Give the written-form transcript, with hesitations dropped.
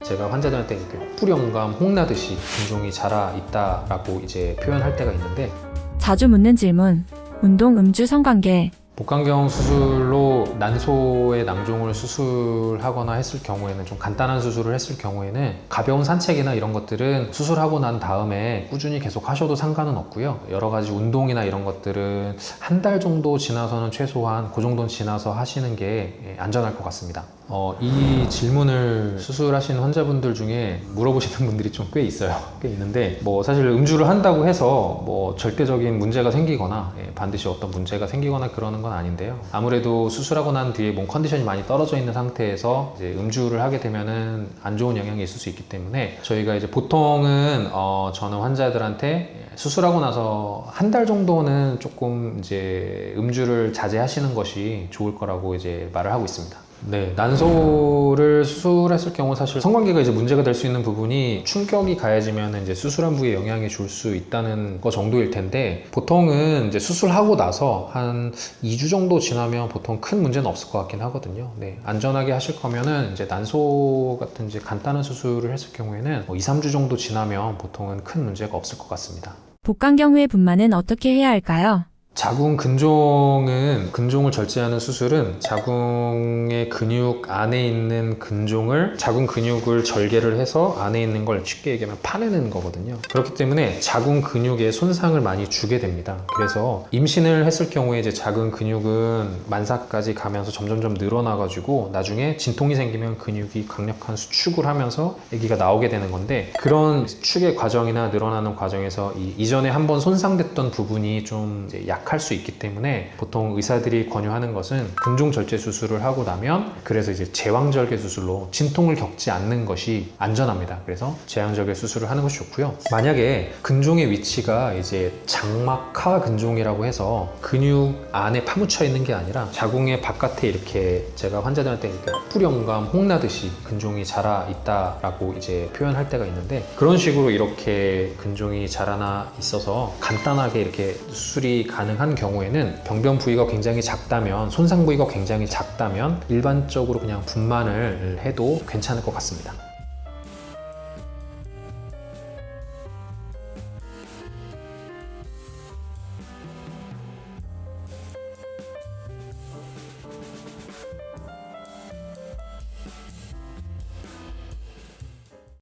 제가 환자들한테 뿌령감 홍나듯이 근종이 자라 있다라고 이제 표현할 때가 있는데, 자주 묻는 질문. 운동 음주 성관계. 복강경 수술로 난소의 낭종을 수술하거나 했을 경우에는, 좀 간단한 수술을 했을 경우에는 가벼운 산책이나 이런 것들은 수술하고 난 다음에 꾸준히 계속 하셔도 상관은 없고요. 여러 가지 운동이나 이런 것들은 한 달 정도 지나서는, 최소한 그 정도는 지나서 하시는 게 안전할 것 같습니다. 이 질문을 수술하신 환자분들 중에 물어보시는 분들이 좀 꽤 있어요. 꽤 있는데, 사실 음주를 한다고 해서 절대적인 문제가 생기거나 반드시 어떤 문제가 생기거나 그러는 건 아닌데요. 아무래도 수술하고 난 뒤에 몸 컨디션이 많이 떨어져 있는 상태에서 이제 음주를 하게 되면은 안 좋은 영향이 있을 수 있기 때문에, 저희가 이제 보통은 저는 환자들한테 수술하고 나서 한 달 정도는 조금 이제 음주를 자제하시는 것이 좋을 거라고 이제 말을 하고 있습니다. 네, 난소를 수술했을 경우 사실 성관계가 이제 문제가 될 수 있는 부분이, 충격이 가해지면 이제 수술한 부위에 영향이 줄 수 있다는 거 정도일 텐데, 보통은 이제 수술하고 나서 한 2주 정도 지나면 보통 큰 문제는 없을 것 같긴 하거든요. 네, 안전하게 하실 거면은 이제 난소 같은 이제 간단한 수술을 했을 경우에는 2, 3주 정도 지나면 보통은 큰 문제가 없을 것 같습니다. 복강경 후의 분만은 어떻게 해야 할까요? 자궁 근종은, 근종을 절제하는 수술은 자궁의 근육 안에 있는 근종을, 자궁 근육을 절개를 해서 안에 있는 걸 쉽게 얘기하면 파내는 거거든요. 그렇기 때문에 자궁 근육에 손상을 많이 주게 됩니다. 그래서 임신을 했을 경우에 이제 자궁 근육은 만사까지 가면서 점점점 늘어나가지고 나중에 진통이 생기면 근육이 강력한 수축을 하면서 아기가 나오게 되는 건데, 그런 수축의 과정이나 늘어나는 과정에서 이전에 한번 손상됐던 부분이 좀 이제 약할 수 있기 때문에, 보통 의사들이 권유하는 것은 근종 절제 수술을 하고 나면, 그래서 이제 제왕절개 수술로 진통을 겪지 않는 것이 안전합니다. 그래서 제왕절개 수술을 하는 것이 좋고요. 만약에 근종의 위치가 이제 장막하 근종이라고 해서 근육 안에 파묻혀 있는 게 아니라 자궁의 바깥에 이렇게, 제가 환자들한테 뿌령감 홍나듯이 근종이 자라 있다라고 이제 표현할 때가 있는데, 그런 식으로 이렇게 근종이 자라나 있어서 간단하게 이렇게 수술이 가능한 경우에는, 병변 부위가 굉장히 작다면, 손상 부위가 굉장히 작다면 일반적으로 그냥 분만을 해도 괜찮을 것 같습니다.